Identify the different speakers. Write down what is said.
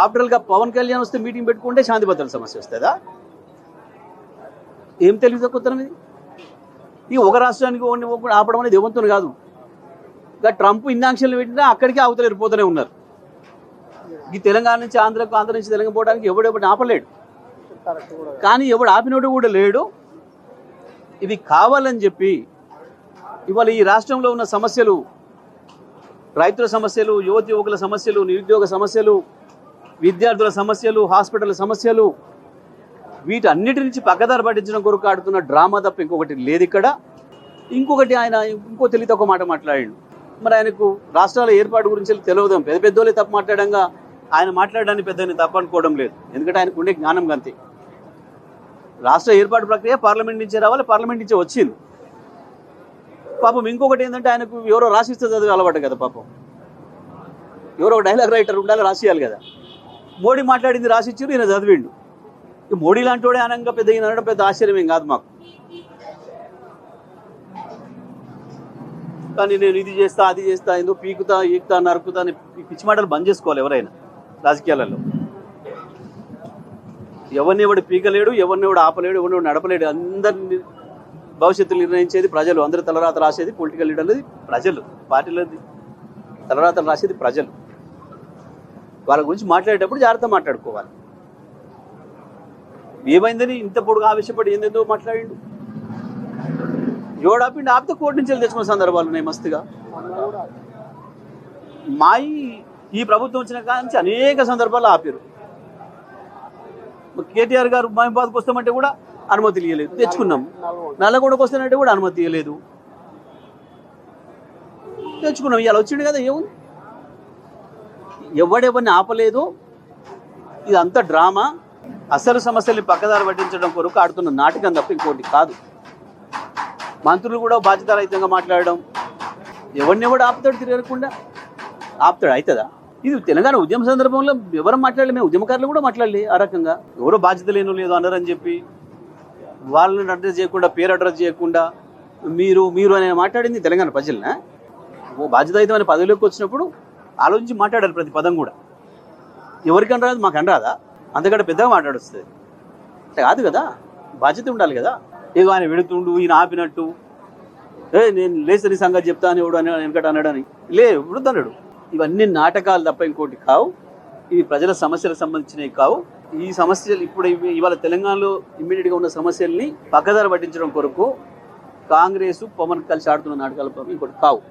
Speaker 1: ఆఫ్టర్గా పవన్ కళ్యాణ్ వస్తే మీటింగ్ పెట్టుకుంటే శాంతి భద్రతల సమస్య వస్తుందా? ఏం తెలివి తక్కువతనం ఇది? ఈ ఒక రాష్ట్రానికి ఆపడం అనేది ఏమంతో కాదు. ఇంకా ట్రంప్ ఇన్ని ఆంక్షలు పెట్టినా అక్కడికి అవతలేరు పోతూనే ఉన్నారు. ఈ తెలంగాణ నుంచి ఆంధ్ర నుంచి తెలంగాణ పోవడానికి ఎవడెవడిని ఆపలేడు. కానీ ఎవడు ఆపినోడు కూడా లేడు. ఇది కావాలని చెప్పి ఇవాళ ఈ రాష్ట్రంలో ఉన్న సమస్యలు, రైతుల సమస్యలు, యువకుల సమస్యలు, నిరుద్యోగ సమస్యలు, విద్యార్థుల సమస్యలు, హాస్పిటల్ సమస్యలు, వీటన్నిటి నుంచి పక్కదారి పట్టించడం కొరకు ఆడుతున్న డ్రామా తప్ప ఇంకొకటి లేదు ఇక్కడ. ఇంకొకటి ఆయన ఇంకో తెలియదు ఒక మాట మాట్లాడాడు. మరి ఆయనకు రాష్ట్రాల ఏర్పాటు గురించి తెలియదు. పెద్ద పెద్దోళ్ళే తప్పు మాట్లాడంగా ఆయన మాట్లాడడానికి పెద్దని తప్పు అనుకోవడం లేదు. ఎందుకంటే ఆయనకు ఉండే జ్ఞానం అంతే. రాష్ట్ర ఏర్పాటు ప్రక్రియ పార్లమెంట్ నుంచే రావాలి, పార్లమెంట్ నుంచే వచ్చింది. పాపం ఇంకొకటి ఏంటంటే ఆయనకు ఎవరో రాసిస్తే చదివి అలవాటు కదా. పాపం ఎవరో డైలాగ్ రైటర్ ఉండాలి, రాసియాలి కదా. మోడీ మాట్లాడింది రాసిచ్చారు, ఈయన చదివిండు. మోడీ లాంటి వాడే అనంగా పెద్ద ఈయన అనడం పెద్ద ఆశ్చర్యం ఏం కాదు మాకు. కానీ నేను ఇది చేస్తా, అది చేస్తా, ఎందుకు పీకుతా, ఈకుతా, నరుకుతా అని పిచ్చి మాటలు బంద్ చేసుకోవాలి ఎవరైనా రాజకీయాలలో. ఎవరిని ఎవడు పీకలేడు, ఎవరిని ఎవడు ఆపలేడు, ఎవరిని నడపలేడు. అందరిని భవిష్యత్తు నిర్ణయించేది ప్రజలు. అందరూ తలరాత రాసేది పొలిటికల్ లీడర్లది ప్రజలు, పార్టీలది తలరాతలు రాసేది ప్రజలు. వాళ్ళ గురించి మాట్లాడేటప్పుడు జాగ్రత్త మాట్లాడుకోవాలి. ఏమైందని ఇంత పొడుగు ఆవేశపడి ఏందేందో మాట్లాడిండు. ఎవడాపిండి ఆపితే కోర్టు నుంచి తెచ్చుకున్న సందర్భాలు ఉన్నాయి మస్తుగా. ఈ ప్రభుత్వం వచ్చిన కాడ నుంచి అనేక సందర్భాలు ఆపారు. కేటీఆర్ గారు మహిబాద్కి వస్తామంటే కూడా అనుమతి ఇవ్వలేదు, తెచ్చుకున్నాం. నల్లగొండకు వస్తానంటే కూడా అనుమతి ఇవ్వలేదు, తెచ్చుకున్నాం. ఇవాళ వచ్చిండు కదా. ఏముంది, ఎవడెవరిని ఆపలేదు. ఇదంతా డ్రామా. అసలు సమస్యల్ని పక్కదారి పట్టించడం కొరకు ఆడుతున్న నాటకం తప్ప ఇంకోటి కాదు. మంత్రులు కూడా బాధ్యతారహితంగా మాట్లాడడం. ఎవరిని ఎవడు ఆపుతాడు? తిరగకుండా ఆపుతాడు? అవుతుందా? ఇది తెలంగాణ ఉద్యమ సందర్భంలో ఎవరు మాట్లాడలే, మేము ఉద్యమకారులు కూడా మాట్లాడలే. ఆ రకంగా ఎవరో బాధ్యత లేనో లేదో అన్నారని చెప్పి వాళ్ళని అడ్రస్ చేయకుండా, పేరు అడ్రస్ చేయకుండా మీరు మీరు అని మాట్లాడింది తెలంగాణ ప్రజలనా? బాధ్యతాయుతమైన పదవిలోకి వచ్చినప్పుడు ఆలోచించి మాట్లాడాలి ప్రతి పదం కూడా. ఎవరికి అనరాదు, మాకు అనరాదా? అంతకంటే పెద్దగా మాట్లాడొస్తుంది అంటే కాదు కదా. బాధ్యత ఉండాలి కదా. ఏదో ఆయన వెడుతుండు, ఈయన ఆపినట్టు, నేను లేసరి సంగతి చెప్తా అని ఎవడు అని వెనకట అన్నాడని ఎప్పుడు అన్నాడు. ఇవన్నీ నాటకాలు తప్ప ఇంకోటి కావు. ఇవి ప్రజల సమస్యలకు సంబంధించినవి కావు. ఈ సమస్యలు ఇప్పుడు ఇవాళ తెలంగాణలో ఇమ్మీడియట్గా ఉన్న సమస్యల్ని పక్కదారి పట్టించడం కొరకు కాంగ్రెస్ పవన్ కలిసి ఆడుతున్న నాటకాలు ఇంకోటి కావు.